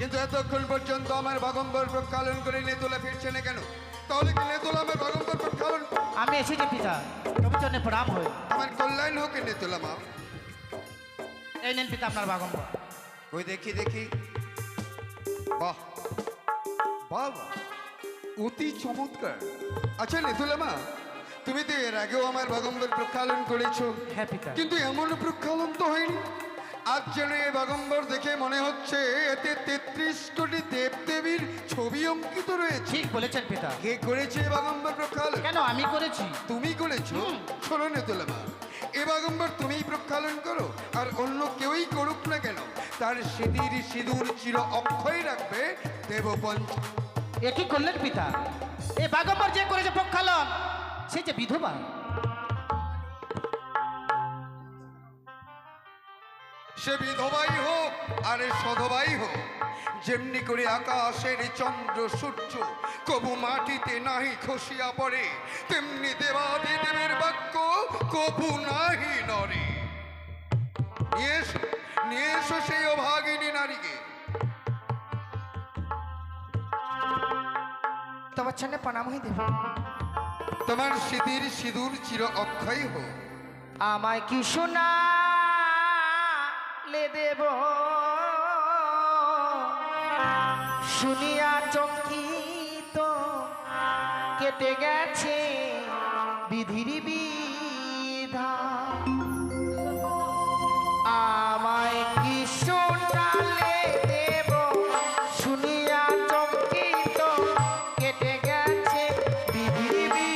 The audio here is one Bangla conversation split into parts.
কিন্তু এতক্ষণ পর্যন্ত আমার বাগম্বর প্রক্ষালন করে নেতুলা ফিরছে না কেন? তাহলে কি নেতুলা আমার বাগম্বর প্রক্ষালন? আমি এসেছি পিতা, তবে চরণে প্রণাম হই। আমার কল্যাণ হোক নেতুলা মা। এই নেন পিতা আপনার বাগম্বর। ওই দেখি দেখি, বাহ বাহ বাহ, অতি চমৎকার। আচ্ছা নেতুলা মা, তুমি তো এর আগেও আমার বাগম্বর প্রক্ষালন করেছো, হ্যাঁ পিতা। কিন্তু এমন প্রক্ষালন তো হয়নি। আজ যেন এই বাগম্বর দেখে মনে হচ্ছে এতে 33 কোটি দেবদেবীর ছবি অঙ্কিত রয়েছে। ঠিক বলেছেন পিতা। কে করেছে এই বাগম্বর প্রক্ষালন? কেন আমি করেছি? তুমি করেছো? শোনো নেতুলা মা, এ বাগম্বর তুমিই প্রক্ষালন করো, আর অন্য কেউই করুক না কেন, তার সিঁদির সিঁদুর চির অক্ষয় রাখবে দেবপঞ্চ। এ কি করলেন পিতা? এই বাগম্বর যে করেছে প্রক্ষালন, সে যে বিধবা। সে বিধবাই হোক আর সধবাই হোক, যেমনি করে আকাশের চন্দ্র সূর্য কবু মাটিতে নাহি খসিয়া পড়ে, তেমনি দেবাদিদেবের বাক্য কবু নাহি নরে। নিয়ে এসো সেই অভাগিনী নারীকে। তোমার জন্য প্রণাম হয়ে দেব। তোমার সিঁদির সিঁদুর চির অক্ষয় হোক। আমায় কি শোনা লে দেব, শুনিয়া চকিত কেটে গেছে বিধির বিধান। আমায় কি শোনালে দেব, শুনিয়া চকিত কেটে গেছে বিধির বিধান।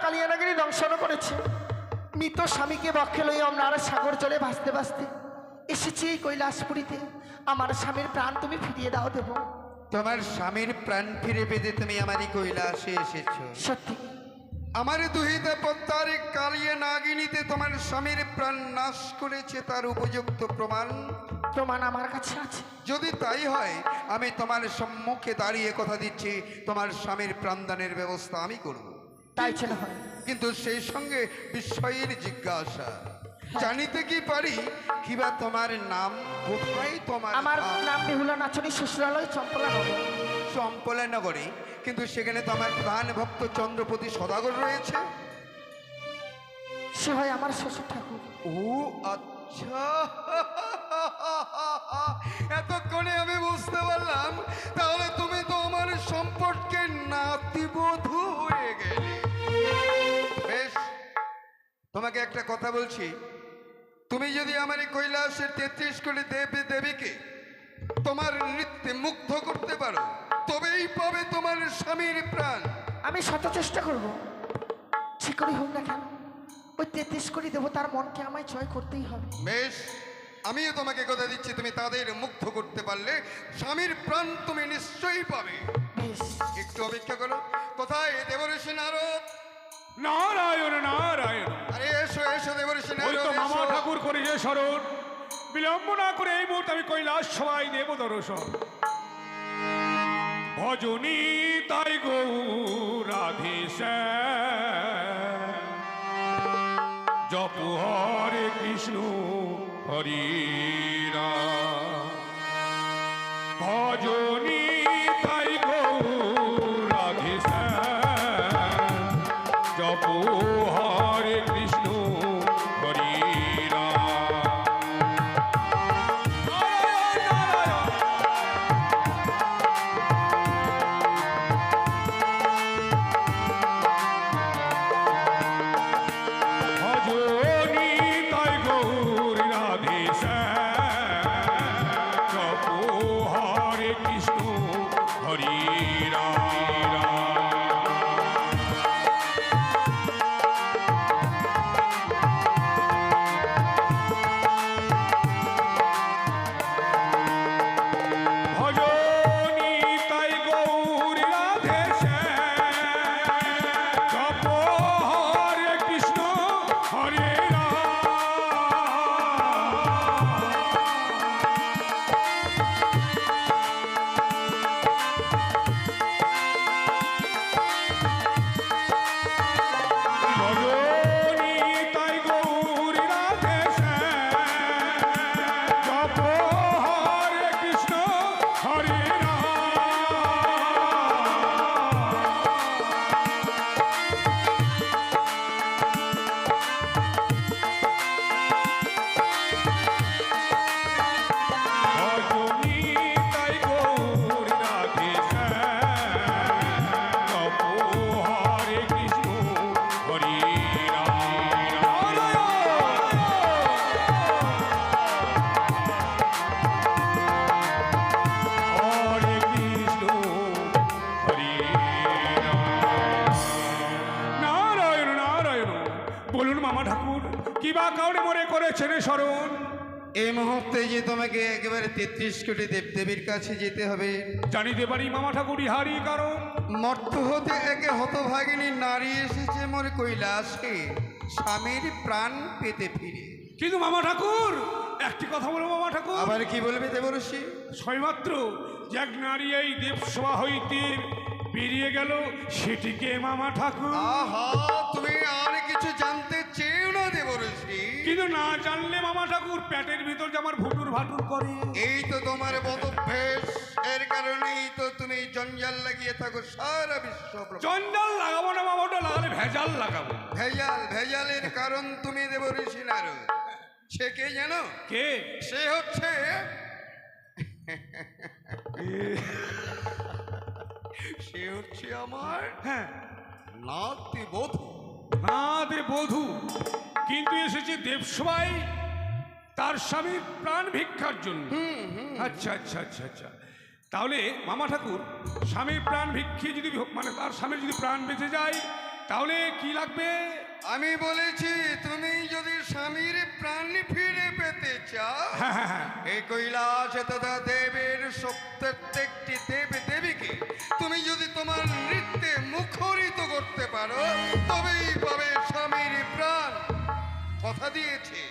কালিয়ানাগিরি দংশন করেছে। মৃত স্বামীকে বক্ষে লইয়া আমরা সাগর জলে ভাসতে ভাসতে এসেছি এই কৈলাসপুরীতে। আমার স্বামীর প্রাণ তুমি ফিরিয়ে দাও দেব। তোমার স্বামীর প্রাণ ফিরে পেতে তুমি আমারই কৈলাসে এসেছো? সত্যি। আমার দুহিতা পদ্মার কালিয়া নাগিনীতে তোমার স্বামীর প্রাণ নাশ করেছে, তার উপযুক্ত প্রমাণ আমার কাছে আছে। যদি তাই হয়, আমি তোমার সম্মুখে দাঁড়িয়ে কথা দিচ্ছি, তোমার স্বামীর প্রাণদানের ব্যবস্থা আমি করব। তাই ছিল হয়, কিন্তু সেই সঙ্গে বিস্ময়ের জিজ্ঞাসা, জানিতে কি পারি কিবা তোমার নাম? কোথায় তোমার? আমার নাম বেহুলা নাচনী, শ্বশুরালয় চম্পলা নগর। চম্পলা নগরে? কিন্তু সেখানে তো আমার প্রাণ ভক্ত চন্দ্রপতি সদাগর রয়েছে। সে হয় আমার শ্বশুর ঠাকুর। ও আচ্ছা, এতক্ষণে আমি বুঝতে পারলাম, তাহলে তুমি তো আমার সম্পর্কে নাতিবধূ হয়ে গেলে। বেশ, তোমাকে একটা কথা বলছি, তুমি যদি আমার এই কৈলাসের 33 কোটি দেবী দেবীকে তোমার নৃত্যে মুগ্ধ করতে পারো, তবেই পাবে তোমার স্বামীর প্রাণ। আমি শত চেষ্টা করব, যে করে হোক না কেন ওই 33 কোটি দেবতার মনকে আমায় জয় করতেই হবে। বেশ, আমিও তোমাকে কথা দিচ্ছি, তুমি তাদের মুগ্ধ করতে পারলে স্বামীর প্রাণ তুমি নিশ্চয়ই পাবে। বেশ, একটু অপেক্ষা করো। কোথায় দেবঋষি নারদ? নারায়ণ নারায়ণ। আরে এসো এসো দেবঋষি ওই নারদ, তো মামা এসো। ঠাকুর করেছে স্মরণ। বিলম্ব না করে এই মুহূর্তে আমি কৈলাস সবাই দেব দর্শন। ভজনী তাই গৌরাধীশ, জপ হরে হরি ভজনী তাই গৌর রাধে শ্যাম জপ হরে কৃষ্ণ হরি ভজনী তাই গৌর রাধে শ্যাম জপ হরে কৃষ্ণ হরি ভজনী তাই গৌর রাধে শ্যাম জপ হরে কৃষ্ণ হরে ভজনী তাই গৌর রাধে শ্যাম জপ হরে কৃষ্ণ হরে ভজনী তাই গৌর রাধে শ্যাম জপ হরে কৃষ্ণ হরে হরে কৃষ্ণ হরে নারায়ণ নারায়ণ। বলুন মামা ঠাকুর কি বা কাউরে মনে করেছেন স্মরণ? এই মুহূর্তে যে তোমাকে একেবারে 33 কোটি দেবদেবীর কাছে যেতে হবে। জানিতে পারি মামা ঠাকুর ইহারই কারণ? মর্ত হতে একে হতভাগিনী নারী এসেছে মোর কৈলাসে স্বামীর প্রাণ পেতে ফিরে। কিন্তু মামা ঠাকুর একটি কথা বলো মামা ঠাকুর। আবার কি বলবে দেবর্ষি? সবেমাত্র যে এক নারী এই দেবসভা হইতে বেরিয়ে গেল সেটিকে মামা ঠাকুর। আহা, তুমি আর কিছু জানতে চেও না দেবর্ষি? কিন্তু না জানলে মামা ঠাকুর পেটের ভিতর যে আমার ভুটুর ভাটুর করে। এই তো তোমার বদভ্যাস, এর কারণেই তো তুমি জঞ্জাল লাগিয়ে থাকো সারা বিশ্ব। জঞ্জাল লাগাবো না মামাটা, লাগালে ভেজাল লাগাবো। ভেজালের কারণ তুমি দেবর্ষি নারদ। সে কে জানো? কে? সে হচ্ছে সে হচ্ছে আমার হ্যাঁ নাতি বধূ। না দে বধূ, কিন্তু এসেছে দেবসভায় তার স্বামীর প্রাণ ভিক্ষার জন্য। আচ্ছা আচ্ছা আচ্ছা আচ্ছা, তাহলে মামা ঠাকুর স্বামীর প্রাণ ভিক্ষে যদি মানে তার স্বামীর যদি প্রাণ বেঁচে যায় তাহলে কি লাগবে? আমি বলেছি তুমি যদি স্বামীর প্রাণ ফিরে পেতে চাও, এই কৈলাসে তথা দেবের প্রত্যেকটি দেব দেবীকে তুমি যদি তোমার নৃত্যে মুখরিত করতে পারো তবেই পাবে স্বামীর প্রাণ। কথা দিয়েছে।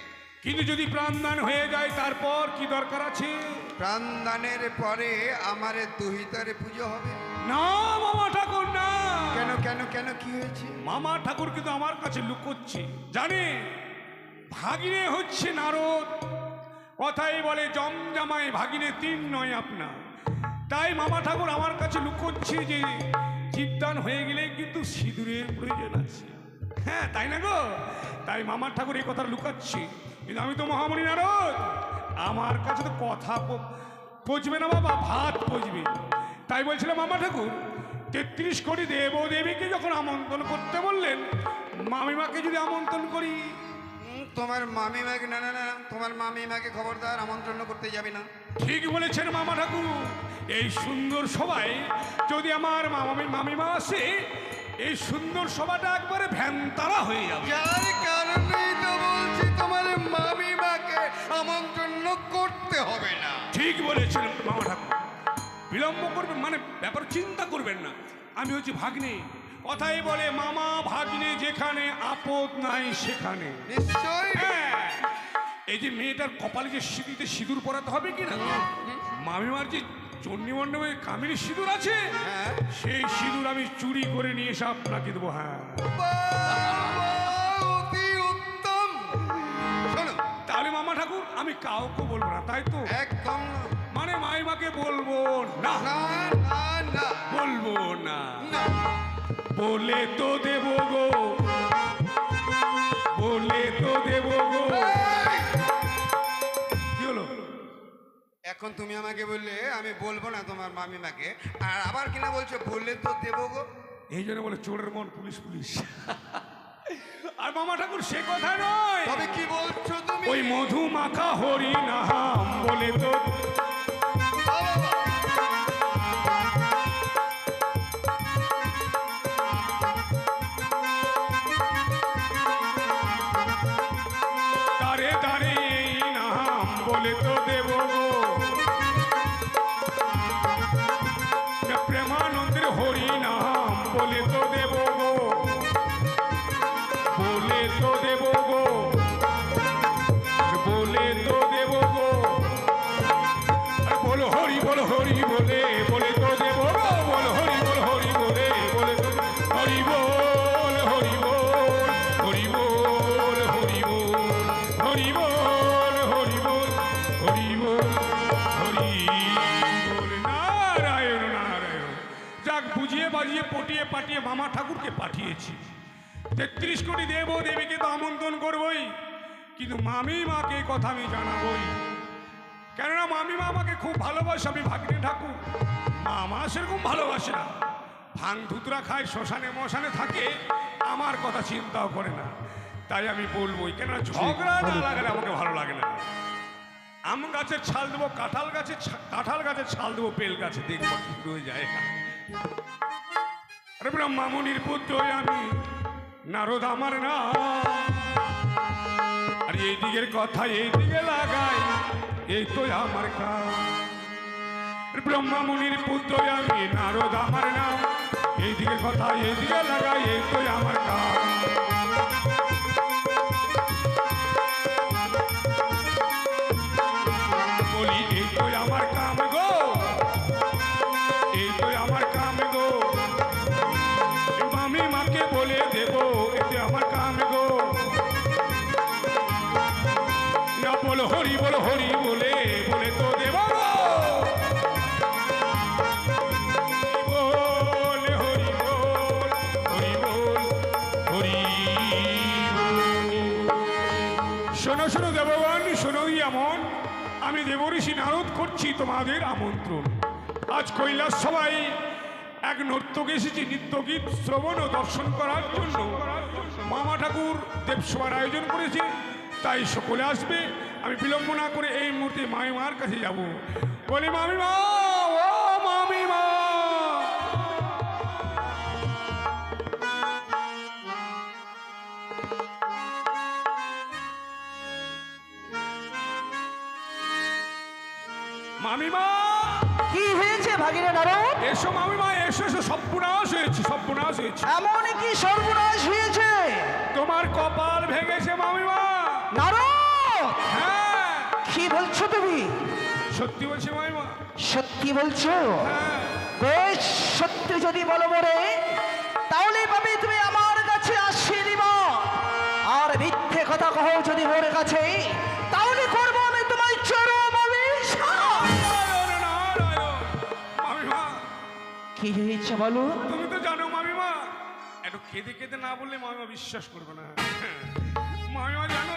কিন্তু যদি প্রাণদান হয়ে যায় তারপর কি দরকার আছে? প্রাণদানের পরে আমার দুহিতারে পুজো হবে না মামা ঠাকুর না। কেন কেন কেন কি হয়েছে? মামা ঠাকুর কিন্তু আমার কাছে লুকোচ্ছে, জানে ভাগিনে হচ্ছে নারদ। কথাই বলে জমজমায় ভাগিনে 3 নয় আপনার। তাই মামা ঠাকুর আমার কাছে লুকোচ্ছে যে জীবদান হয়ে গেলে কিন্তু সিঁদুরের প্রয়োজন আছে। হ্যাঁ তাই না গো? তাই মামা ঠাকুর এই কথা লুকাচ্ছি। কিন্তু আমি তো মহামণি নারদ, আমার কাছে তো কথা পচবে না বাবা, ভাত পচবে। তাই বলছিলাম মামা ঠাকুর 33 কোটি দেব দেবীকে যখন আমন্ত্রণ করতে বললেন, মামিমাকে যদি আমন্ত্রণ করি। তোমার মামিমাকে না না না, তোমার মামিমাকে খবরদার আমন্ত্রণ করতে যাবে না। ঠিক বলেছেন মামা ঠাকুর, এই সুন্দর সভায় যদি আমার মামিমা আসে, এই সুন্দর সভাটা একবারে ভ্যানতারা হয়ে যাবে। যার কারণেই তো বলছি তোমার মামিমাকে আমন্ত্রণ করতে হবে না। ঠিক বলেছেন মামা ঠাকুর, বিলম্ব করবেন মানে ব্যাপার চিন্তা করবেন না। আমি হচ্ছি ভাগ্নে, কথাই বলে মামা ভাগ্নে যেখানে আপদ নাই সেখানে। নিশ্চয়। হ্যাঁ, এই যে মেয়েটার কপালে যে সিঁদুরে সিঁদুর পরাতে হবে কিনা, মামিমার যে চণ্ডী মণ্ডপে কামিনী সিঁদুর আছে, সেই সিঁদুর আমি চুরি করে নিয়ে এসে আপনাকে দেবো। হ্যাঁ, অতি উত্তম। শোনো, তাহলে মামা ঠাকুর আমি কাউকে বলবো না, তাই তো? একদম না। মানে মাইমাকে বলবো না, না না না বলবো না, না। বলে তো দেবো গো, বলে তো দেবো গো। এই! কি হলো? এখন তুমি আমাকে বললে আমি বলবো না তোমার মামিমাকে, আর আবার কিনা বলছো বললে তো দেবো গো। এই জন্য বলে চোরের মন পুলিশ পুলিশ। আর মামা ঠাকুর সে কথা নয়, তবে কি বলছো তুমি? ওই মধু মাখা হরি নাম বলে তো। বাবা, তারে তারে এই নাম বলে তো দেব গো। প্রেমানন্দের হরি নাম বলে তো দেব গো, বলে তো দেব গো, বলে তো দেব গো। আর বল হরি বল হরি বলে, বলে তো দেব গো, বল হরি বল হরি বলে, বলে তো হরি বল হরি বল, হরি বল হরি বল, হরি বল হরি বল, হরি বল হরি বল। নারায়ণ নারায়ণ। যাক, বুঝিয়ে বাজিয়ে পটিয়ে পাটিয়ে মামা ঠাকুরকে পাঠিয়েছি। ৩৩ কোটি দেব দেবীকে তো আমন্ত্রণ করবই, কিন্তু মামি মাকে এই কথা আমি জানাবই। কেননা মামিমা আমাকে খুব ভালোবাসে, আমি ভাগ্নে ঠাকুর। মামা সেরকম ভালোবাসে না, ভাং ধুতরা খায়, শ্মশানে মশানে থাকে, আমার কথা চিন্তাও করে না। তাই আমি বলবোই, কেননা ঝগড়া না লাগালে আমাকে ভালো লাগে না। আম গাছের ছাল দেবো, কাঁঠাল গাছের ছাল দেবো, বেল গাছে, দেখবো ঠিক হয়ে যায়। আরে ব্রহ্মামুনির পুত্র আমি, নারদ আমার না। আর এই দিকের কথা এই দিকে লাগাই, এই তো আমার কাজ। ব্রহ্মামুনির পুত্র আমি, নারদ আমার নাম। এই দিকের কথা এই দিকে লাগাই, এই তো আমার কাজ। বলি এই তো আমার কাম গো, এই তো আমার কাম গো। মামি মাকে বলে দেব, এতে আমার কাম গো। না বল হরি বল হরি বলে, বলে তো দেব গো। বল হরি বল, হরি বল, হরি বল। শোনো শোনো দেবগণ, শোনো এমন, আমি দেবঋষি নারদ করছি তোমাদের আমন্ত্রণ। আজ কৈলাস সবাই এক নর্তক এসেছি নৃত্যগীত শ্রবণ ও দর্শন করার জন্য। মামা ঠাকুর দেবসভার আয়োজন করেছে, তাই সকলে আসবে। আমি বিলম্ব না করে এই মুহূর্তে মামিমার কাছে যাব। বলি মামিমা, ও মামিমা। মামিমা, কি হয়েছে ভাগিনে নারদ? এসো মামিমা, এসো এসো, সর্বনাশ হয়েছে, সর্বনাশ হয়েছে। এমন কি সর্বনাশ হয়েছে? তোমার কপাল ভেঙেছে মামিমা। নারদ, হ্যাঁ, কি বলছো তুমি? সত্যি বলছি মামিমা। সত্যি বলছো? হ্যাঁ, বেশ, সত্যি যদি বলো বলে, তাহলে ভাবি তুমি আমার কাছে আসিয়ে দিবা। আর মিথ্যে কথা কহো যদি ওর কাছে, তাহলে করবো আমি তোমার চরম অভিশাপ। নারায়ণ, নারায়ণ। মামিমা, কি হয়েছে বলো? তুমি তো জানো মামিমা, একটু কেঁদে কেঁদে না বললে মামিমা বিশ্বাস করবে না। মামিমা জানো,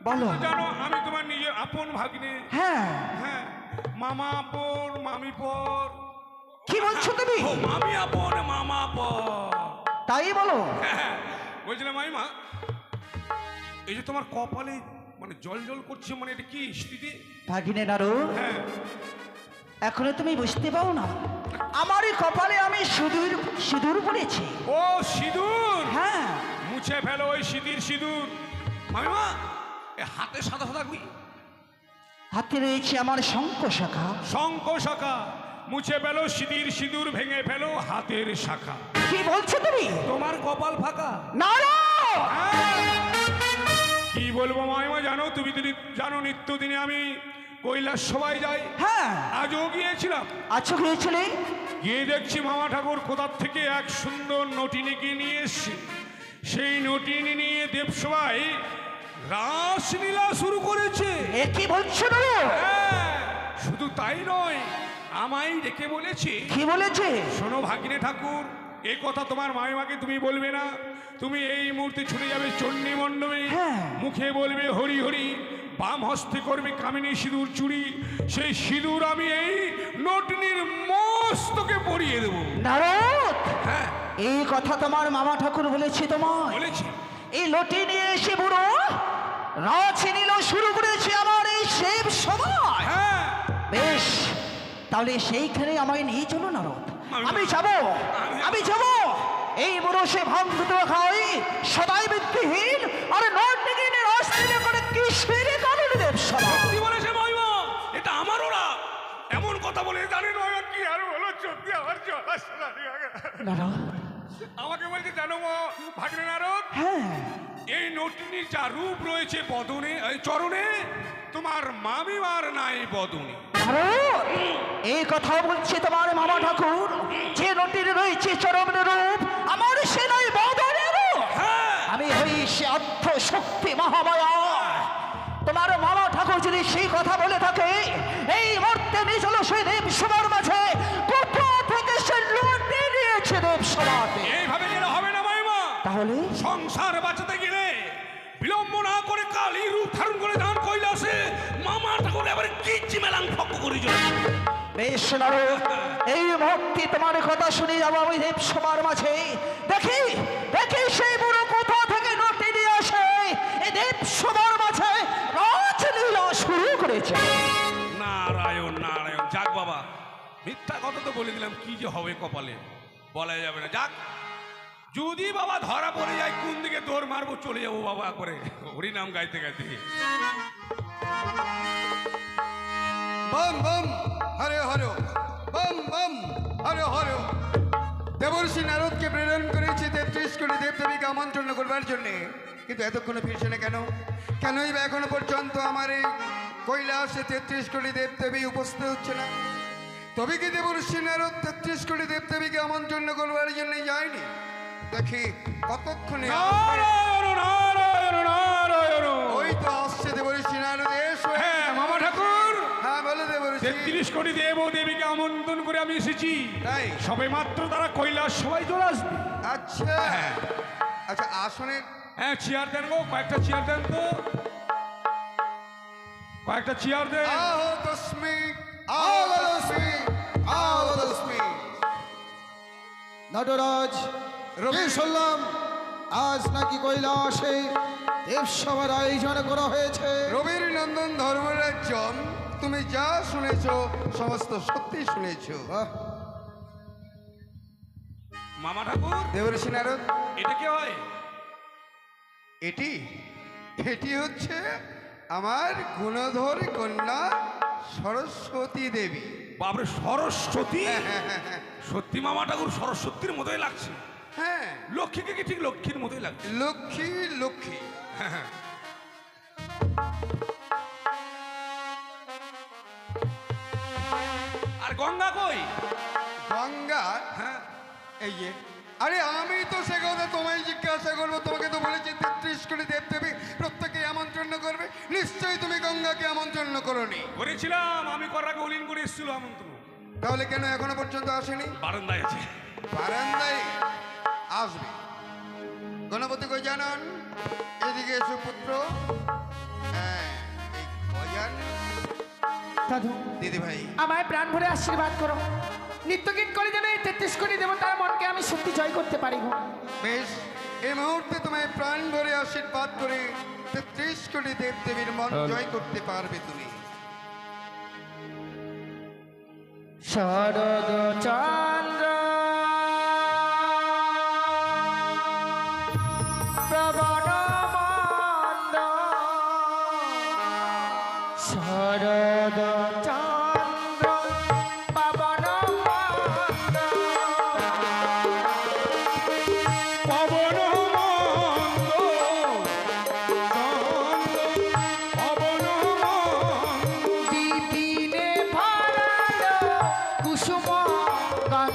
বলো। জানো আমি তোমার নিজের আপন ভাগ্নে। হ্যাঁ, হ্যাঁ, মামা আপন, মামি পর। কি বলছো তুমি? ও, মামি আপন, মামা পর। তাই বলো। হ্যাঁ, বলছিলাম মামিমা, এই যে তোমার কপালে মানে জল জল করছে, মানে এটা কি স্মৃতি? ভাগিনে নারদ, হ্যাঁ, এখনো তুমি বুঝতে পারো না, আমারই কপালে আমি সিঁদুর সিঁদুর পড়েছি। ও সিঁদুর, হ্যাঁ, মুছে ফেলো ওই সিঁদির সিঁদুর। মামিমা, এ হাতে সাদা সাদা কি? হাতে রয়েছে আমার শঙ্খ শাখা। শঙ্খ শাখা, মুছে ফেলো সিঁদির সিঁদুর, ভেঙে ফেলো হাতের শাখা। কি বলছো তুমি? তোমার কপাল ফাঁকা। নারদ, হ্যাঁ। কি বলবো মামিমা, জানো তুমি তো জানো নিত্যদিনে আমি কৈলাস সবাই যাই। হ্যাঁ, আজও গিয়েছিলাম, আচ্ছা গিয়েছিলে? গিয়ে দেখছি মামা ঠাকুর কোথার থেকে এক সুন্দর নটিনীকে নিয়ে এসছে। সেই নটিনী নিয়ে দেবসভায় রাসলীলা শুরু করেছে। এ কি বলছো নারদ? হ্যাঁ, শুধু তাই নয়, আমায় ডেকে বলেছে। কি বলেছে? শোনো ভাগিনে ঠাকুর, এই কথা তোমার মাইমাকে তুমি বলবে না। তুমি এই মুহূর্তে ছুটে যাবে চণ্ডী মণ্ডপে, হ্যাঁ। মুখে বলবে হরি হরি, বাম হস্তে করবে কামিনী সিঁদুর চুরি। সেই সিঁদুর আমি এই নটিনীর মস্তকে পরিয়ে দেবো। নারদ, হ্যাঁ এই কথা তোমার মামা ঠাকুর বলেছে তোমার? বলেছি। এই লটি নিয়ে এসে বুড়ো রাজনীলা শুরু করেছে আমার এই শিব সভায়। হ্যাঁ বেশ, তাহলে সেইখানে আমায় নিয়ে চলো নারদ। আমি যাব, আমি যাব। এই বুড়ো সে ভাঙ্গত খাই সদাই বৃত্তিহীন আর নর্দিনী রাজনীলা করে কিসের কারণে দেব সভা? কি বলেছে মাইমা? এটা আমার ওরা এমন কথা বলে জানেন মাইমা কি আর বলো, সত্যি আমার জল আসছে না। নারদ, আমাকে বলছে জানো ভাগিনে নারদ, হ্যাঁ, এই নটিনীর যা রূপ রয়েছে বদনে, এই চরণে, তোমার মামিমার নাই বদনে। নারদ, এই কথা বলছে তোমার মামা ঠাকুর, যে নটির রয়েছে চরমের রূপ, আমার সে নয় বদনের রূপ। হ্যাঁ আমি হই সে অর্থ শক্তি মহামায়া। তোমার মামা ঠাকুর যদি সেই কথা বলে থাকে, এই মুহূর্তে নিয়ে চলো সেই দেব সবার মাঝে। কোথা থেকে সে লুটে নিয়েছে দেব সভাতে? এইভাবে গেলে হবে না মাইমা। তাহলে সংসার বাঁচাতে গেলে বিলম্ব না করে কালই রূপ ধারণ করে যান কৈলাসে। মামা ঠাকুর এবারে কিচ্ছি মেলাং ফক্ক করে চলেছে। বেশ নারদ, এই মুহূর্তে তোমার কথা শুনে যাবো আমি দেব সবার মাঝে। দেখি দেখি সেই বুড়ো কোথা থেকে নটি নিয়ে আসে এই দেব সবার মাঝে রাজলীলা শুরু করেছে। নারায়ণ নারায়ণ, যাক বাবা, মিথ্যা কথা তো বলে দিলাম, কি যে হবে কপালে বলা যাবে না। যাক, যদি বাবা ধরা পড়ে যায় কোন দিকে দৌড় মারবো চলে যাবো বাবা করে হরি নাম গাইতে গাইতে। Bomb bomb Hare Hare, bomb bomb Hare Hare. দেবর্ষি নারদকে প্রেরণ করেছি 33 কোটি দেবদেবীকে আমন্ত্রণ করবার জন্যে, কিন্তু এতক্ষণে ফিরছে না কেন? কেনই বা এখনো পর্যন্ত আমার এই কৈলাসে 33 কোটি দেবদেবী উপস্থিত হচ্ছে না? তবে কি দেবর্ষি নারদ 33 কোটি দেবদেবীকে আমন্ত্রণ করবার জন্য যায়নি? দেখি কতক্ষণে আসবে। নারায়ণ নারায়ণ নারায়ণ। ওই তো আসছে দেবর্ষি নারদ, এসো। হ্যাঁ মামা ঠাকুর, হ্যাঁ বলো দেবর্ষি। 33 কোটি দেব ও দেবীকে আমন্ত্রণ করে আমি এসেছি। তাই? সবে মাত্র তারা কৈলাস সবাই চলে আসবে। আচ্ছা আচ্ছা, আসনের হ্যাঁ চেয়ার দেন গো, কয়েকটা চেয়ার দেন তো, কয়েকটা চেয়ার দেন। আহতস্মি আহতস্মি আহতস্মি। নটরাজ, রবি শুনলাম আজ নাকি কৈলাসে দেবসভার আয়োজন করা হয়েছে। রবির নন্দন ধর্মরাজ্যম, তুমি যা শুনেছো সমস্ত সত্যি শুনেছো। বাহ, মামা ঠাকুর, দেবর্ষি নারদ, এটা কি হয়? এটি এটি হচ্ছে আমার গুণধর কন্যা সরস্বতী দেবী। বাপরে, সরস্বতী? সত্যি মামা ঠাকুর সরস্বতীর মতোই লাগছে। হ্যাঁ, লক্ষ্মীকে কি ঠিক লক্ষ্মীর মতোই লাগছে। লক্ষ্মী লক্ষ্মী। আর গঙ্গা কই? গঙ্গা, হ্যাঁ এই যে। আরে আমি তো সে কথা তোমায় জিজ্ঞাসা করবো, তোমাকে তো বলেছি 33 কোটি দেবদেবী প্রত্যেকে আমন্ত্রণ করবে, নিশ্চয়ই তুমি গঙ্গাকে আমন্ত্রণ করোনি। করেছিলাম, আমি করার আগে অলিন করে এসেছিল আমন্ত্রণ। তাহলে কেন এখনো পর্যন্ত আসেনি? বারান্দায় আছে। বারান্দায় আসবে। গণপতি কই জানান, এদিকে এসো পুত্র। হ্যাঁ, এই কয়ান দাদু, দিদি ভাই। আমায় প্রাণ ভরে আশীর্বাদ করো। নিত্যগীত করে যেন এই 33 কোটি দেবতার মনকে আমি সত্যি জয় করতে পারি গো। বেশ, এই মুহূর্তে তোমায় প্রাণ ভরে আশীর্বাদ করে 33 কোটি দেবদেবীর মন জয় করতে পারবে তুমি। শরদ চন্দ্র প্রবণ মন্দ, শরদ চন্দ্র পবন মন্দ, পবন মন্দ, পবন মন্দ। দিদিনে ভরালো কুসুম গন্ধ।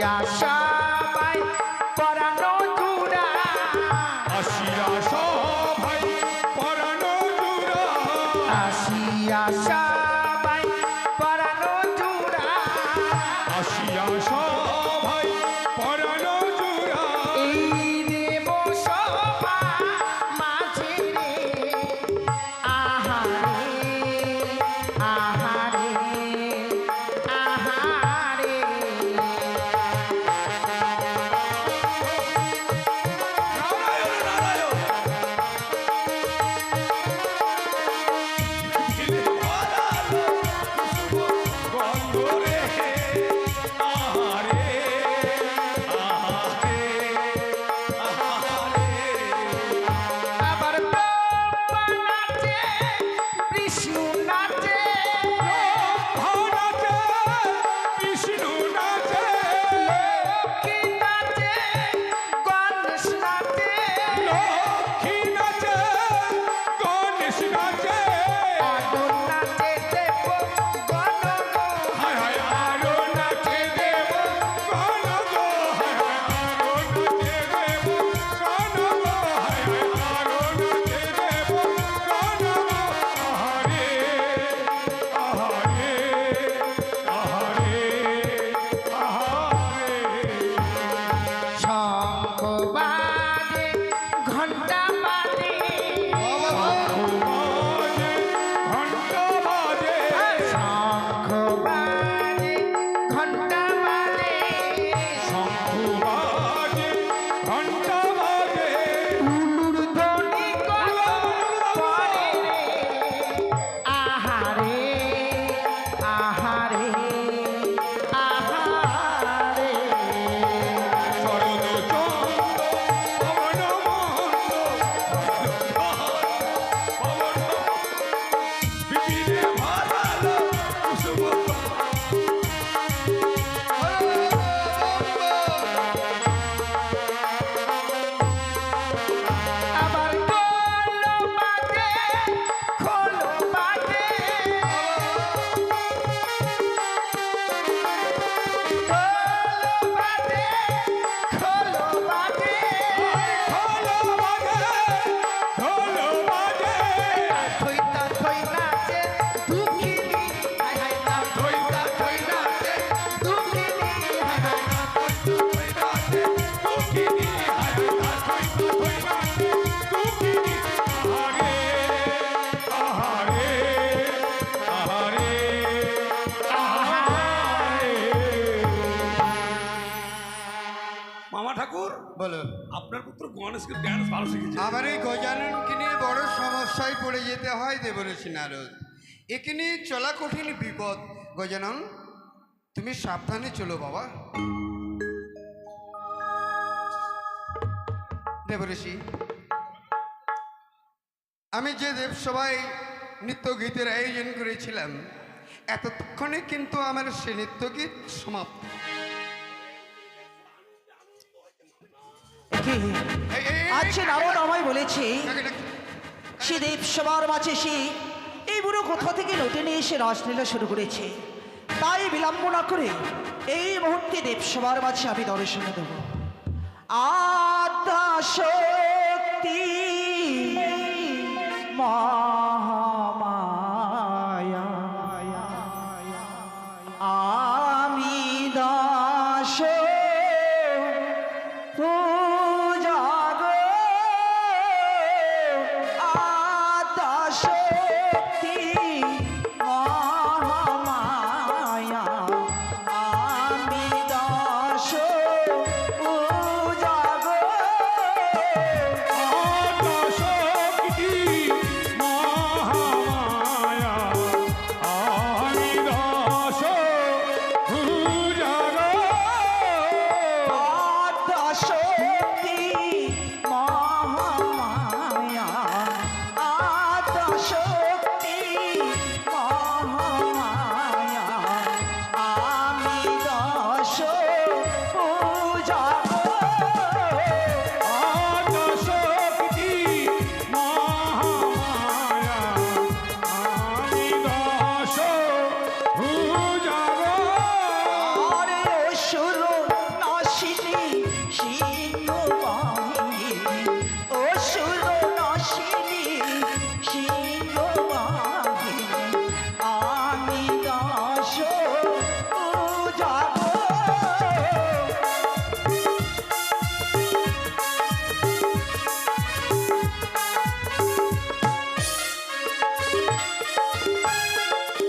আসিয়া সবাই পরানো জুড়া আসিয়া সবাই পরানো জুড়া আসিয়া সবাই পরানো জুড়া আসিয়া সবাই পরানো জুড়া এই দেব সভা মাঝে রে আহারে আহারে আহারে নারায়ণ নারায়ণ গন্ধ রে আহারে আহারে আহারে আবার ব্রহ্মা নাচে বিষ্ণু নাচে নাচে বিষ্ণু নাচে লক্ষ্মী নাচে গণেশ নাচে লক্ষ্মী নাচে গণেশ নাচে আদর নাচে দেব গণ হায় হায় আরো নাচে দেব গান গো হায় হায় আরো নাচে দেব গান গো হায় হায় আরো নাচে দেব গান গো আহারে আহারে আহারে আহারে শঙ্খ বাজে ঘন্টা বাজে বাজে ঘন্টা বাজে শঙ্খ বাজে ঘন্টা বাজে শঙ্খ বাজে ঘন্টা বাজে উলুর ধ্বনি কত পরে রে আহারে আহারে আহারে শরদ চন্দ্র পবন মন্দ পবন বিপিনে ভারালো কুসুম আবার খোলো বাজে খোলো বাজে খোলো বাজে খোলো বাজে ঢোল বাজে ঢোল বাজে থইতা থই নাচে দুঃখিনী হাই হাই না থইতা থই নাচে দুঃখিনী হাই হাই না দুঃখিনী হায় হায় থই নাচে দুঃখিনী আহারে আহারে আহারে আহারে মামা ঠাকুর বলো আপনার পুত্র গণেশকে ড্যান্স ভালো শিখেছে আমার এই গজাননকে নিয়ে বড় সমস্যায় পড়ে যেতে হয় দেবঋষি নারদ একে নিয়ে চলা কঠিন বিপদ গজানন তুমি সাবধানে চলো বাবা দেবঋষি আমি যে দেবসভায় নৃত্য গীতের আয়োজন করেছিলাম এতক্ষণে কিন্তু আমার সে নৃত্য গীত সমাপ্ত কি আজকে নারদ আমায় বলেছে ডাকে, ডাকে। সে দেব সবার মাঝে সে এই বুড়ো কোথা থেকে লুটে নিয়ে এসে রাসলীলা শুরু করেছে তাই বিলম্ব না করে এই মুহূর্তে দেব সবার মাঝে আমি দর্শন দেব আত্মা শক্তি মহামায়া আমি দাস পূজাগ আত্মা শক্তি মহামায়া আমি দাস পূজাগ শক্তি মা আসো যাবো।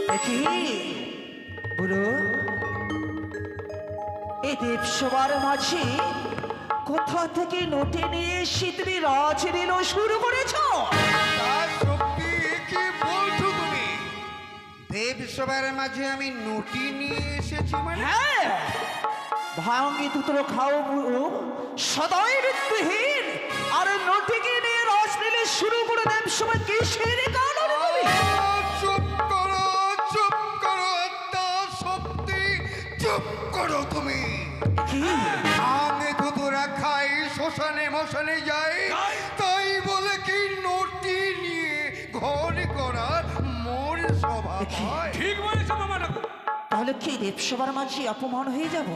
দেখি বুড়ো, এই দেবসভার মাঝে কোথা থেকে নোটে নিয়ে এসে তুমি রাজলীলা শুরু করেছো? তার শক্তি কি বলছো তুমি? দেবসভার মাঝে আমি নটি নিয়ে এসেছি মানে? হ্যাঁ, ভাঙ্গি তুতরো খাও বুড়ো, সদাই বিদ্যুহীন, আর নোটিকে নিয়ে রাজলীলা শুরু করে দেবসভা কিসের কারণে তুমি? চুপ করো, চুপ করো, তার শক্তি চুপ করো তুমি। কি? আমি ধুতুরা খাই, শ্মশানে মশানে যাই, তাই বলে কি নটি নিয়ে ঘর করার মোর স্বভাব হয়? ঠিক বলেছো মামা ঠাকুর। তাহলে কি দেবসভার মাঝে অপমান হয়ে যাব?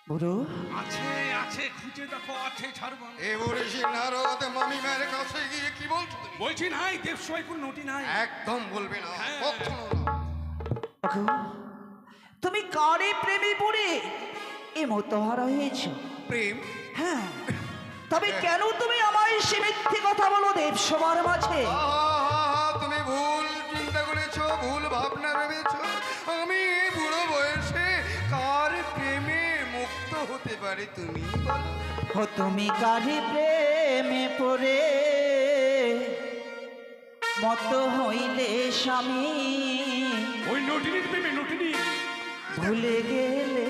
বুড়ো, আছে আছে, খুঁজে দেখো, আছে, ছাড়বো না। এ বলেছি নারদ মামিমার কাছে গিয়ে কি বলছো তুমি? বলছি নাই, দেবসভায় কোন নটি নাই। একদম বলবে না, হ্যাঁ। কখনো না। ওগো, তুমি কারে প্রেমে পড়ে এ মতহারা হয়েছো? প্রেম? হ্যাঁ, তবে কেন তুমি আমায় সে মিথ্যে কথা বলো দেবসভার মাঝে? আহা, তুমি ভুল চিন্তা করেছো, ভুল ভাবনা ভেবেছো। আমি এই বুড়ো বয়সে কার প্রেমে মুক্ত হতে পারি তুমি বলো? ও তুমি কারে প্রেমে পড়ে মত হইলে স্বামী, ওই নটিনির প্রেমে, নটিনি। ভুলে গেলে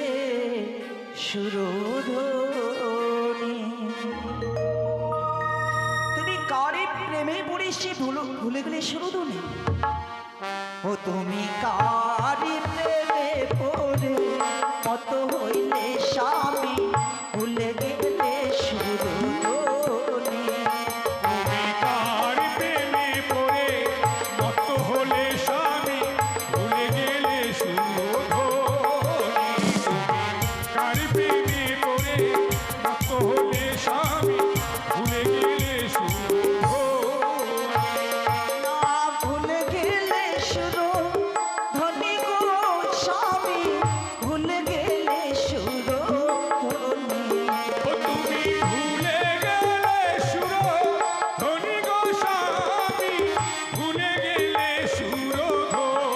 সুরধনি। তুমি কারে প্রেমে পড়ে সে ভুলে গেলে সুরধনি? ও তুমি কারে প্রেমে পড়ে মত হইলে স্বামী, ভুলে গেলে সুরধনি। কার প্রেমে পড়ে মত্ত হলে স্বামী, ভুলে গেলে সুরধনি। কার প্রেমে পড়ে মত্ত হলে স্বামী, ভুলে গেলে সুরধনি। না ভুলে গেলে সুরধনি গো স্বামী, ভুলে গেলে সুরধনি। ও তুমি ভুলে গেলে সুরধনি গো স্বামী, ভুলে গেলে সুরধনি।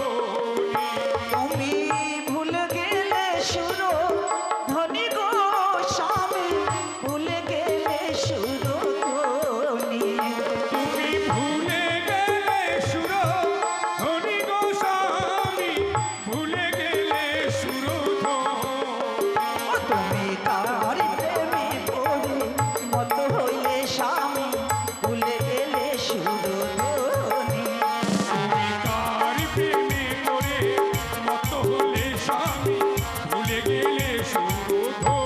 তুমি ভুলে গেলে সুরধনি গো স্বামী, ভুলে গেলে সুরধনি। তুমি ভুলে গেলে সুরধনি গো স্বামী, ভুলে গেলে সুরধনি। ও তুমি কার প্রেমে পড়ে মত হইলে স্বামী, ভুলে গেলে সুরধনি। তুমি কার প্রেমে পড়ে মত্ত হলে স্বামী, ভুলে গেলে সুরধনি।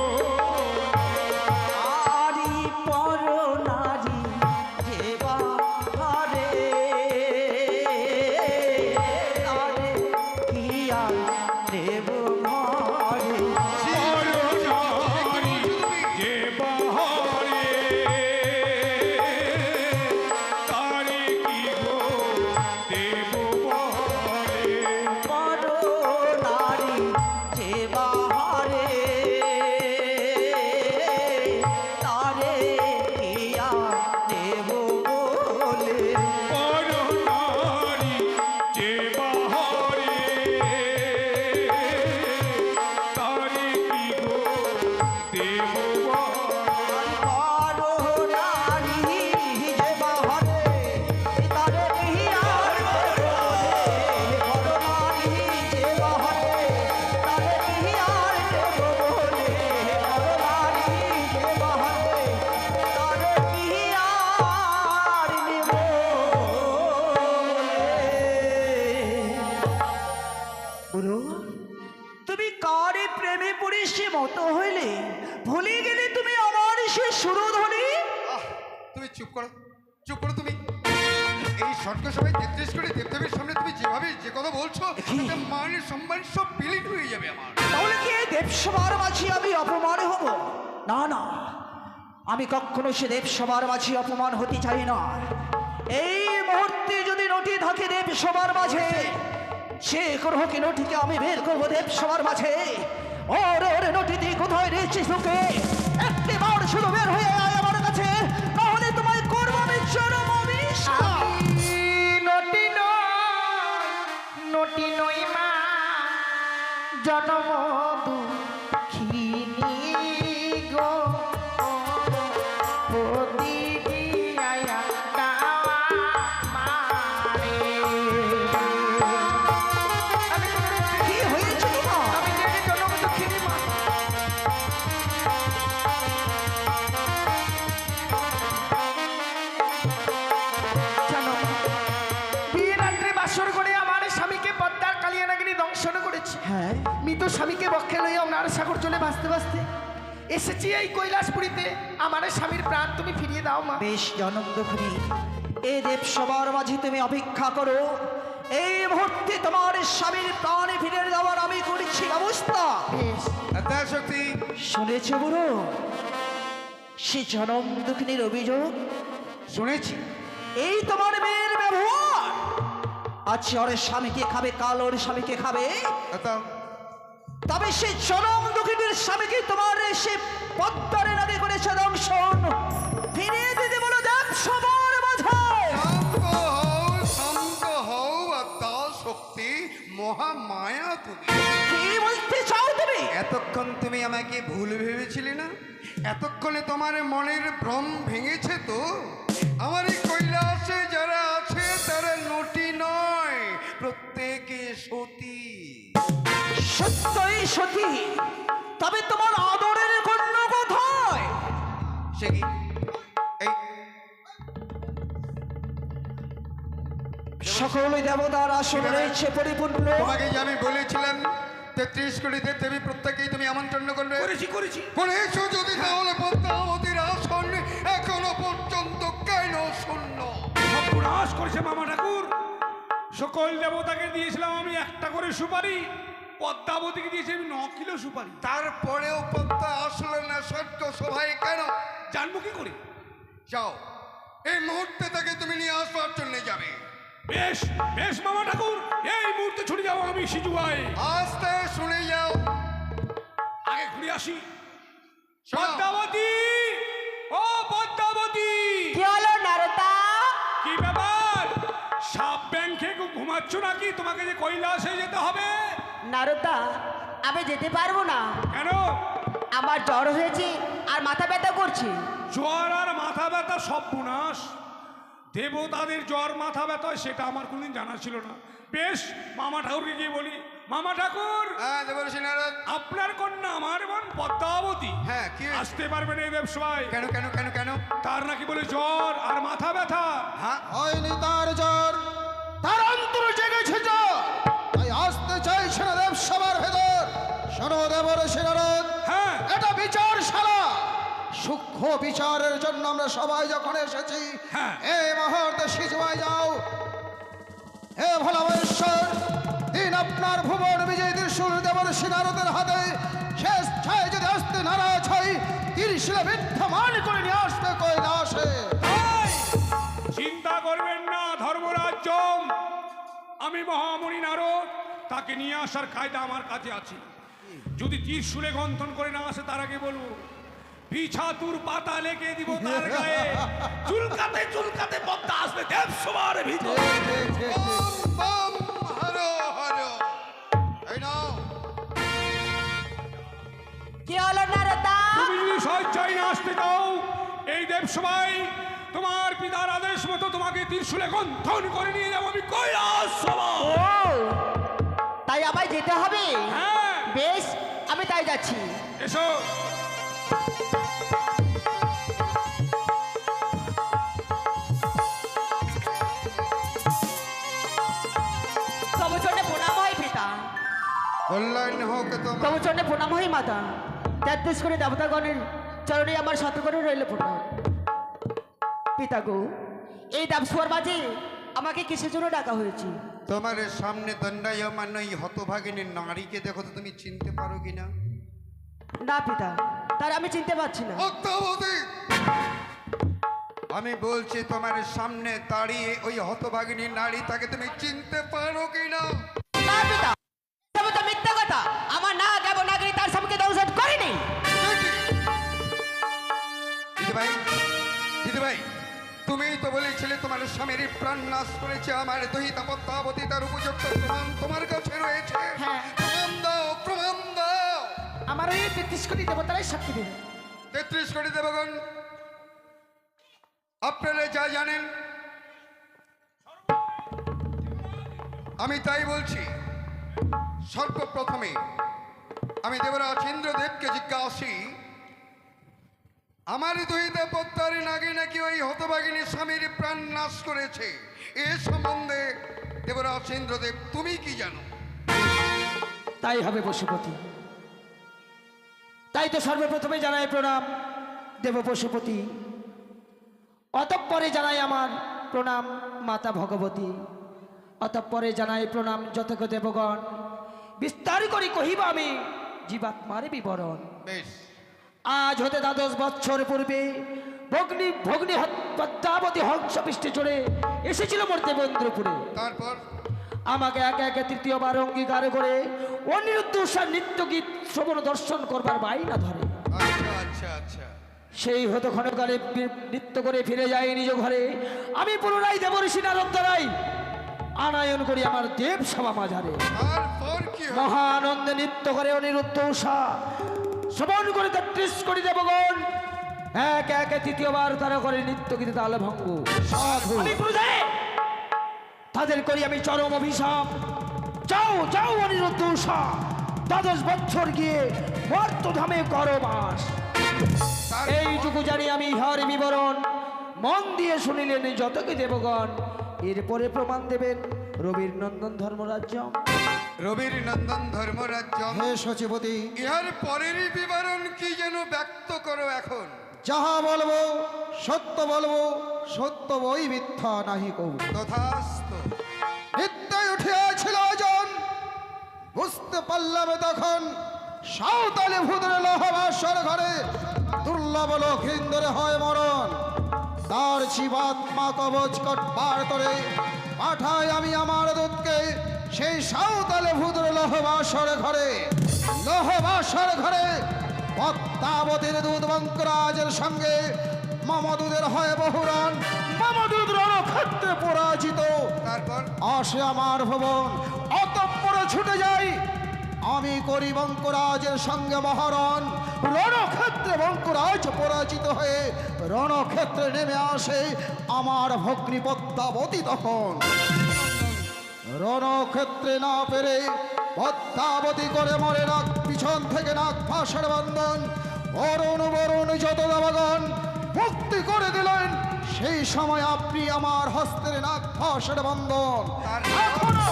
আরি পর নারী যে বাহারে, তারে কিয়া দেব ঘরে। পরনারী যে বাহারে, তারে কি গো দেব বরে। পর নারী যে বাহারে, তারে কিয়া দেব বলে। পরনারী যে বাহারে, তারে কি গো দেব বরে। পর নারী যে বাহারে, তারে কিয়া দেব বলে। পর নারী যে বাহারে, তারে কিয়া দেব বলে। পর নারী যে বাহারে, তারে কিয়া দেব বলে। বুড়ো, তুমি কারে প্রেমে পড়ে সে মত হইলে, ভুলে গেলে তুমি আমার সে সুরধনি? আহ, তুমি চুপ করো, চুপ করো তুমি। এই স্বর্গ সবাই 33 কোটি দেবদেবীর সামনে তুমি যেভাবে যে কথা বলছো, তাতে মান সম্মান সব বিলীন হয়ে যাবে আমার। তাহলে কি এই দেবসভার মাঝে আমি অপমান হব? না না, আমি কখনো সে দেবসভার মাঝে অপমান হতে চাই না। এই মুহূর্তে যদি নটি থাকে দেবসভার মাঝে, সে গ্রহকে নটিকে আমি বের করবো দেব সবার মাঝে। ওরে ওরে নটিতে কোথায় রেখেছিস তোকে? একটি বার শুধু বের হয়ে আয় আমার কাছে, তাহলে তোমায় করবো আমি চরম অভিশাপ। আমি নটি নই মা জনম দুঃখিনী গো প্রতিটি আয়া দাওয়া মারে। কি হয়েছে তোমার? আমি জানি জনম দুঃখিনী মা। জানো মা, বিয়ের রাত্রে বাসর করে আমার স্বামীকে পদ্মার কালিয়ানাগিনী দংশন করেছে। হ্যাঁ, মৃত স্বামীকে বক্ষে লইয়া ওনার সাগর জলে ভাসতে ভাসতে এসেছি এই কৈলাসপুরীতে। আমার স্বামীর প্রাণ তুমি ফিরিয়ে দাও মা। বেশ জনম দুঃখিনী, এই দেব সবার মাঝে তুমি অপেক্ষা করো। এই মুহূর্তে তোমার স্বামীর প্রাণে ফিরে দেওয়ার আমি করেছি ব্যবস্থা। বেশ, শক্তি শুনেছ বুড়ো, সে জনম দুঃখিনীর অভিযোগ শুনেছি। এই তোমার মেয়ের ব্যবহার। আজ ওর স্বামীকে খাবে, কাল ওর স্বামীকে খাবে। তবে সে জনম দুঃখিনীর স্বামীকে তোমার এসে পদ্মারে নদী করেছে দংশন। ফিরিয়ে দিতে বলো দেব সবার মাঝে। শান্ত হও আত্মা শক্তি মহামায়া তুমি। কি বলতে চাও তুমি? এতক্ষণ তুমি আমাকে ভুল ভেবেছিলে না? এতক্ষণে তোমার মনের ভ্রম ভেঙেছে তো? আমার এই কৈলাসে যারা আছে তারা নটি নয়, প্রত্যেকে সতী। সত্যই সতী। তবে তোমার আদরের কন্যা কোথায়? সে কি এই সকল দেবতার আসন রয়েছে পরিপূর্ণ। তোমাকে যে আমি বলেছিলাম 33 কোটি দেব দেবী প্রত্যেকেই তুমি আমন্ত্রণ করবে। করেছি করেছো যদি, তাহলে পদ্মাবতীর আসন এখনো পর্যন্ত কেন শূন্য? সর্বনাশ করেছে মামা ঠাকুর। সকল দেবতাকে দিয়েছিলাম আমি একটা করে সুপারি, পদ্মাবতীকে দিয়েছি আমি 9 কিলো সুপারি। তারপরেও পদ্মা আসলো না সত্য সভায় কেন? জানবো কি করে? যাও, এই মুহূর্তে তাকে তুমি নিয়ে আসবার জন্য যাবে। বেশ বেশ মামা ঠাকুর, এই মুহূর্তে ছুটে যাবো আমি সিজুয়ায়। আস্তে শুনে যাও। আগে ঘুরে আসি। শোনো। পদ্মাবতী, ও পদ্মাবতী, কি হলো নারদা? কি ব্যাপার? সাপ ব্যাং খেয়ে ঘুমাচ্ছ নাকি? তোমাকে যে কৈলাসে যেতে হবে। নারদা, আমি যেতে পারবো না। কেন? আমার জ্বর হয়েছে আর মাথা ব্যথা করছে। জ্বর আর মাথা ব্যথা সর্বনাশ। দেবতাদের জ্বর মাথা ব্যথা হয় সেটা আমার কোনদিন জানা ছিল না। বেশ, মামা ঠাকুরকে গিয়ে বলি, মামা ঠাকুর, হ্যাঁ দেবর্ষি নারদ। আপনার কন্যা আমার বোন পদ্মাবতী হ্যাঁ, কি হয়েছে? আসতে পারবেন এই দেবসভায়। কেন কেন কেন কেন? তার নাকি বলে জ্বর আর মাথা ব্যথা। হ্যাঁ, হয়নি তার জ্বর, তার অন্তর জেগেছে জ্বর, তাই আসতে চাইছে না দেব সবার ভেতর। শোনো দেবর্ষি নারদ, হ্যাঁ, এটা বিচারশালা। সূক্ষ্ম বিচারের জন্য আমরা সবাই যখন এসেছি, হ্যাঁ। এই মুহূর্তে সিজুয়ায় যাও। হে ভোলামেশ্বর, দিন আপনার ভুবন বিজয় ত্রিশূল দেবর্ষি নারদের হাতে। শেষ ছায় যদি আসতে নারাজ হয়, ত্রিশূলে বিদ্যমান করে নিয়ে আসতে কৈলাসে। এই, চিন্তা করবেন না ধর্মরাজ্য, আমি মহামণি নারদ, তাকে নিয়ে আসার কায়দা আমার কাছে আছে। যদি ত্রিশূলে গন্থন করে না আসে তার আগে বলবো বিছাতুর পাতা লেগে দিব তার গায়ে। চুলকাতে চুলকাতে পদ্মা আসবে দেব সবার ভিতর। Bomb bomb Har Har. এই নাও। কি হলো নারদা? তুমি যদি সহ্যই না আসতে দাও, এই দেব সবাই তোমার পিতার আদেশ মতো তোমাকে ত্রিশূলে গন্থন করে নিয়ে যাবো আমি কৈলাস সভা। ও, তাই আমায় যেতে হবে? হ্যাঁ, বেশ, আমি তাই যাচ্ছি। এসো। তবচরণে প্রণাম হয় পিতা, কল্যাণ হোক তোমার। তবচরণে প্রণাম হয় মাতা। 33 করে দেবতাগণের চরণে আমার শতকরে রইল প্রণাম। পিতা গো, এই দেবসভার মাঝে আমাকে কিসের জন্য ডাকা হয়েছে? তোমার সামনে দণ্ডায়মান এই হতভাগিনী নারীকে দেখো তো, তুমি চিনতে পারো কিনা? না পিতা, তার আমি চিনতে পারছি না। পদ্মাবতী, আমি বলছি তোমার সামনে দাঁড়িয়ে ওই হতভাগিনী নারী, তাকে তুমি চিনতে পারো কিনা? না তো বলেছিলে তোমার স্বামীর প্রাণ নাশ করেছে আমার দহিতা পদ্মাবতী, তার উপযুক্ত প্রমাণ তোমার কাছে রয়েছে। হ্যাঁ। প্রমাণ দাও, প্রমাণ দাও। আমার ওই 33 কোটি দেবতারাই সাক্ষী দেবে। 33 কোটি দেবগণ, আপনারা যা জানেন আমি তাই বলছি। সর্বপ্রথমে আমি দেবরাজ ইন্দ্রদেবকে জিজ্ঞাসি, আমার দহিতা পদ্মার নাগে নাকি ওই হতভাগিনী স্বামীর প্রাণ নাশ করেছে, এ সম্বন্ধে দেবরাজ ইন্দ্রদেব তুমি কি জানো? তাই হবে পশুপতি। তাই তো সর্বপ্রথমে জানাই প্রণাম দেব পশুপতি, অতঃপরে জানাই আমার প্রণাম মাতা ভগবতী, অতঃপরে জানাই প্রণাম যতক দেবগণ। বিস্তার করে কহিব আমি জীবাত্মার বিবরণ। বেশ, আজ হতে 12 বৎসর পূর্বে ভগ্নি পদ্মাবতী হংস পৃষ্ঠে চড়ে এসেছিল মোর দেবেন্দ্রপুরে। তারপর আমাকে একে একে তৃতীয়বার অঙ্গীকার করে অনিরুদ্ধ উষার নৃত্য গীত শ্রবণ দর্শন করবার বাইনা ধরে। আচ্ছা আচ্ছা আচ্ছা, সেই হতো ক্ষণকালে নৃত্য করে ফিরে যায় নিজ ঘরে। আমি পুনরায় দেবঋষি নারদ দ্বারাই আনায়ন করি আমার দেব সভা মাঝারে। তারপর কি হলো? মহানন্দে নৃত্য করে অনিরুদ্ধ উষা, শ্রবণ করে 33 কোটি দেবগণ এক একে তৃতীয়বার তারা করে নৃত্য গীতে তাল ভঙ্গ। আমি ক্রোধে তাদের করি আমি চরম অভিশাপ। যাও যাও অনিরুদ্ধ উষা, 12 বছর গিয়ে মর্তধামে করো বাস। এইটুকু জানি আমি ইহার বিবরণ, মন দিয়ে শুনিলেন যতকে দেবগণ। এরপরে প্রমাণ দেবেন রবির নন্দন ধর্মরাজ্য। রবির নন্দন ধর্মরাজ্য, হে সচিবতী, ইহার পরের বিবরণ কি যেন ব্যক্ত করো এখন। যাহা বলবো সত্য বলবো, সত্য বই মিথ্যা নাহি কৌ। তথাস্তু। নিত্যই উঠিয়াছিল জন, বুঝতে পারলাম তখন সাঁওতালি ভূতের লহবাসর ঘরে দুর্লভ লক্ষিন্দরে হয় মরণ। তার জীবাত্মা কবচ কটবার তরে পাঠাই আমি আমার দূতকে সেই সাঁওতালি ভূতের লহবাসর ঘরে। লহবাসর ঘরে পদ্মাবতীর দূত বঙ্করাজের সঙ্গে মমদূদের হয় বহুরণ। মমদূত রণক্ষেত্রে পরাজিত তারপর আসে আমার ভবন, অতঃপর ছুটে যাই আমি করি বঙ্করাজের সঙ্গে মহারণ। রণক্ষেত্রে বঙ্করাজ পরাজিত হয়ে রণক্ষেত্রে নেমে আসে আমার ভগ্নী পদ্মাবতী। তখন রণক্ষেত্রে না পেরে পদ্মাবতী করে মরে নাক পিছন থেকে নাক ফাঁসের বন্ধন। বরুণ বরুণ যত দেবগণ মুক্তি করে দিলেন, সেই সময় আপনি আমার হস্তের নাক ফাঁসের বন্ধন এখনো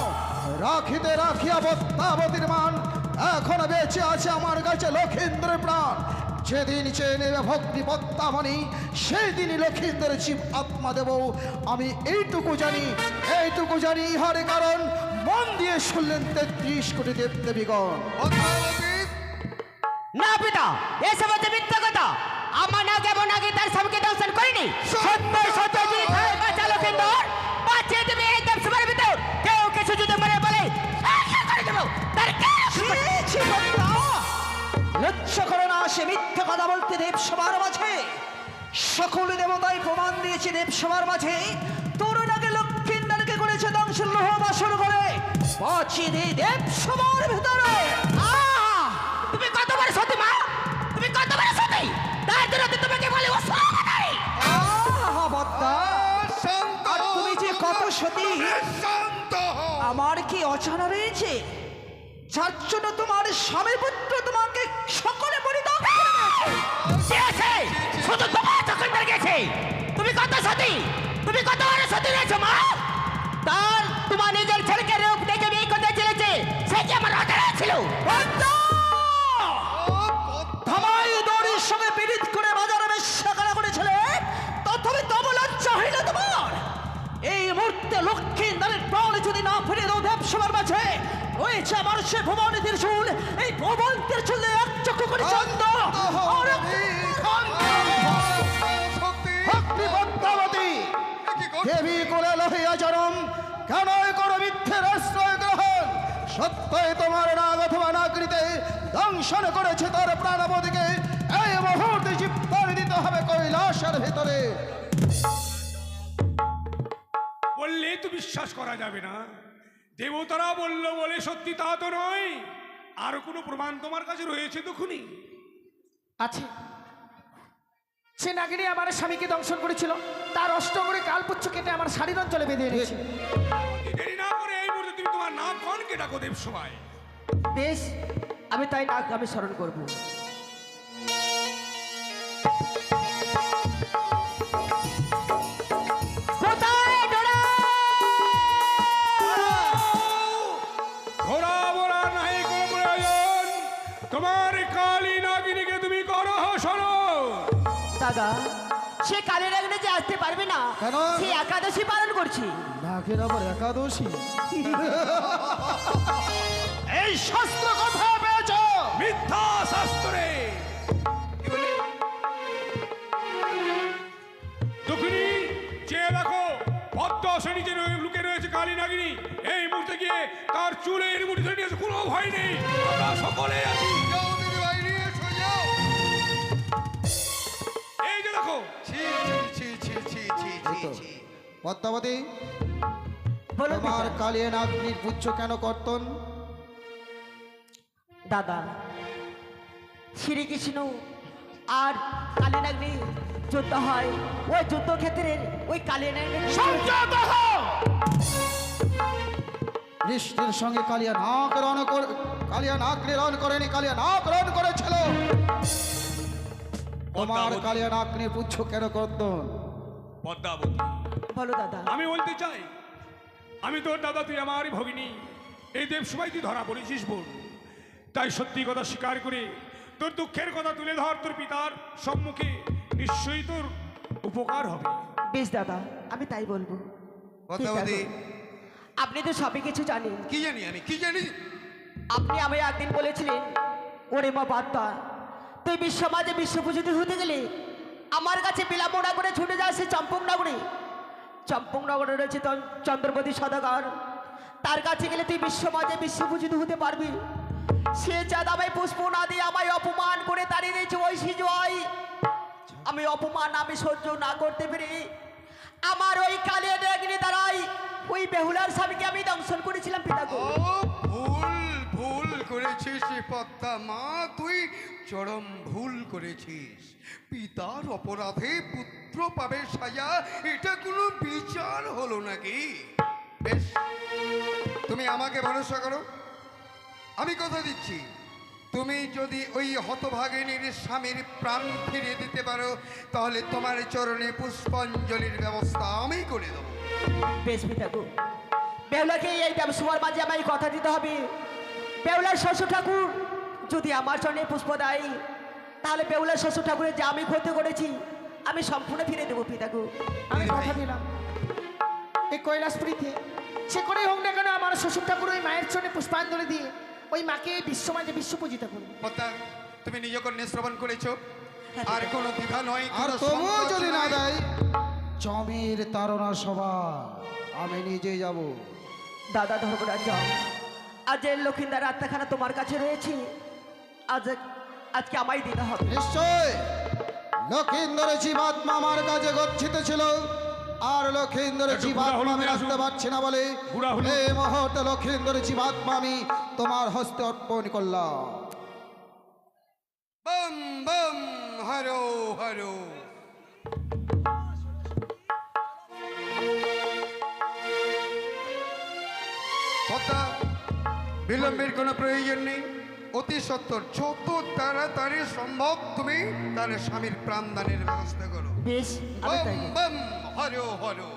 রাখিতে রাখিয়া পদ্মাবতীর মান। এখনো বেঁচে আছে আমার কাছে লক্ষিন্দ্রের প্রাণ। যেদিন চেয়ে নেবে ভক্তি পদ্মামণি, সেই দিনই লক্ষিন্দ্রের জীব আত্মা দেব। আমি এইটুকু জানি ইহার কারণ মন দিয়ে শুনলেন 33 কোটি দেব দেবীগণ। পদ্মাবতী, না পিতা, এসব হচ্ছে মিথ্যা কথা। আমার না কেমন আগে তার স্বামীকে দর্শন করিনি। সত্য সত্য যদি খায় বাঁচালো কিন্তু বাঁচিয়ে দেবে এই দেবসভার ভিতর। কেউ কিছু যদি মনে বলে করে দেবো তার লক্ষ্য করো না, সে মিথ্যে কথা বলতে দেব সবার মাঝে। সকল দেবতাই প্রমাণ দিয়েছে দেব সবার মাঝে। তরুণ আগে লক্ষ্মীন্দারকে করেছে ধ্বংস লোহ বাসন করে বাঁচিয়ে দিয়ে দেব সবার ভিতরে। তুমি কতবার সতী মা, তুমি কতবার সতী, তার জন্য তো তোমাকে বলে পদ্মা, শান্ত আর হও, তুমি যে কত সতী শান্ত হও। আমার কি অজানা রয়েছে? যার জন্য তোমার স্বামী পুত্র তোমাকে সকলে পরিত্যাগ দিয়েছে। শুধু তোমার চক্কর গেছে। তুমি কত সতী, তুমি কতবার সতী রয়েছো মা? তার তোমার নিজের ছেলেকে রূপ দেখে বিয়ে করতে চলেছে, সে কি আমার অজানা ছিল? ধামাই দড়ির সঙ্গে পীড়িত করে বাজারে বেশ্যাখানা করেছিলে, তথাপি তব লজ্জা হইল তোমার? এই মুহূর্তে লক্ষ্মীন্দারের প্রাণ যদি না ফিরে দাও দেব সবার মাঝে, রয়েছে আমার সে ভুবন ত্রিশূল। এই ভুবন ত্রিশূলে এক চক্ষু করে চন্দ্র আর ভক্তি পদ্মাবতী দেবী কোলে লহিয়া জনম, কেন করো মিথ্যের আশ্রয় গ্রহণ? সত্যই তোমার নাগ অথবা নাগরিতে দংশন করেছে তার প্রাণবতীকে। এই মুহূর্তে জীবন দিতে হবে কৈলাসের ভিতরে। তো বিশ্বাস করা যাবে না। দেবতারা বললো বলে সত্যি তা তো নয়। আর কোনো প্রমাণ তোমার কাছে রয়েছে তো খুনি? আছে। সে নাগিনী আমার স্বামীকে দংশন করেছিল, তার অষ্টমরে কালপুচ্ছ কেটে আমার শাড়ির অঞ্চলে বেঁধে এনেছে। দেরি না করে এই মুহূর্তে তুমি তোমার নাম কনকে ডাকো দেব সবাই। বেশ, আমি তাই নাক আমি স্মরণ করব। কোথায় ডোরা? ঘোরা মোরা নাই কোনো প্রয়োজন, তোমার কালী নাগিনীকে তুমি করো স্মরণ। দাদা, সে কালের নাগিনী যে আসতে পারবে না, কেন? সে একাদশী পালন করছি। নাকের আবার একাদশী। এই শাস্ত্র কথা পেয়েছ? মিথ্যা শাস্ত্রে দুঃখিনী চেয়ে দেখো, পদ্মাসনী যে লুকে রয়েছে কালী নাগিনী। এই মুহূর্তে গিয়ে তার চুলের মুঠি ধরে নিয়েছে, কোনো ভয় নেই, আমরা সকলে আছি। যাও দিদিভাই, নিয়ে এসো, যাও। এই যে দেখো, ছি ছি ছি ছি ছি ছি ছি ছি। পদ্মাবতী, বলো তোমার পিতা। কালিয়া নাগিনীর পুচ্ছ কেন কর্তন? দাদা, শ্রীকৃষ্ণ আর কালী নাগিনী যুদ্ধ হয়, ওই যুদ্ধক্ষেত্রের ওই কালী নাগিনী সংযত হও। কৃষ্ণের সঙ্গে কালিয়া নাগিনী রণ করেনি, কালিয়া নাগ রণ করেছিল। তোমার কালিয়া নাগিনীর পুচ্ছ কেন কর্তন? পদ্মাবতী, বলো দাদা। আমি বলতে চাই, আমি তোর দাদা, তুই আমারই ভগিনী। এই দেব সবাই তুই ধরা পড়েছিস বোন। তাই সত্যি কথা স্বীকার করে তোর দুঃখের কথা তুলে ধর তোর পিতার সম্মুখে, নিশ্চয়ই তোর উপকার হবে। বেশ দাদা, আমি তাই বলবো। পদ্মাবতী, আপনি তো সবই কিছু জানেন। কি জানি আমি, কি জানি? আপনি আমি একদিন বলেছিলেন, ওরে মা বাদ্দা, তুই বিশ্বমাজে বিশ্বপূজিত হতে গেলে আমার কাছে বিলামোড়া করে ছুটে যায় সে চম্পকনগরে। চম্পকনগরে রয়েছে চন্দ্রপতি সদাগর, তার কাছে গেলে তুই বিশ্বমাজে বিশ্বপূজিত হতে পারবি। সে চাঁদ আমায় পুষ্প না দিয়ে আমায় অপমান করে তাড়িয়ে দিয়েছে ওই সিজয়। আমি অপমান আমি সহ্য না করতে পেরে আমার ওই কালিয়া নাগিনী দ্বারাই ওই বেহুলার স্বামীকে আমি দংশন করেছিলাম পিতা গো। ও ভুল করেছিস পদ্মা মা, তুই চরম ভুল করেছিস। পিতার অপরাধে পুত্র পাবে সাজা, এটা কোনো বিচার হলো নাকি? বেশ, তুমি আমাকে ভরসা করো, আমি কথা দিচ্ছি, তুমি যদি ওই হতভাগিনীর স্বামীর প্রাণ ফিরিয়ে দিতে পারো, তাহলে তোমার চরণে পুষ্পাঞ্জলির ব্যবস্থা আমি করে দেবো। বেশ পিতা গো, বেহুলাকে এই সবার মাঝে আমায় কথা দিতে হবে। বেহুলার শ্বশুর ঠাকুর যদি আমার চরণে পুষ্প দেয়, তাহলে বেহুলার শ্বশুর ঠাকুরের যা আমি ক্ষতি করেছি আমি সম্পূর্ণ ফিরে দেবো পিতা গো। আমি কথা দিলাম, এই কৈলাসপুরীতে সে করেই হোক না কেন আমার শ্বশুর ঠাকুর ওই মায়ের চরণে পুষ্পাঞ্জলি দিয়ে ওই মাকে বিশ্বমাজে বিশ্বপূজিত করবে। পদ্মা, তুমি নিজে কন্যা শ্রবণ করেছো, আর কোনো দ্বিধা নয়, আর কোনো তবুও সংকোচ যদি না নয়। দেয়, জমির তারা সভা আমি নিজে যাব। দাদা ধর্মরাজ যাও, আজ এই লক্ষিন্দার আত্মাখানা তোমার কাছে রয়েছে, আজকে আমায় দিতে হবে। নিশ্চয় লক্ষিন্দরের জীবাত্মা আমার কাছে গচ্ছিত ছিল, আর লক্ষিন্দরের একটু জীবাত্মা হুড়াহুড়ি আমি করে রাখতে আসুন। পারছি না বলে হুড়াহুড়ি। এই মুহূর্তে লক্ষিন্দরের জীবাত্মা আমি তোমার হস্তে অর্পণ করলাম। বম বম হরো হরো। পদ্মা, বিলম্বের কোনো প্রয়োজন নেই, অতি সত্বর যত তাড়াতাড়ি সম্ভব তুমি তার স্বামীর প্রাণদানের ব্যবস্থা করো। বেশ, আমি বম তাই করব। বম হরো হরো।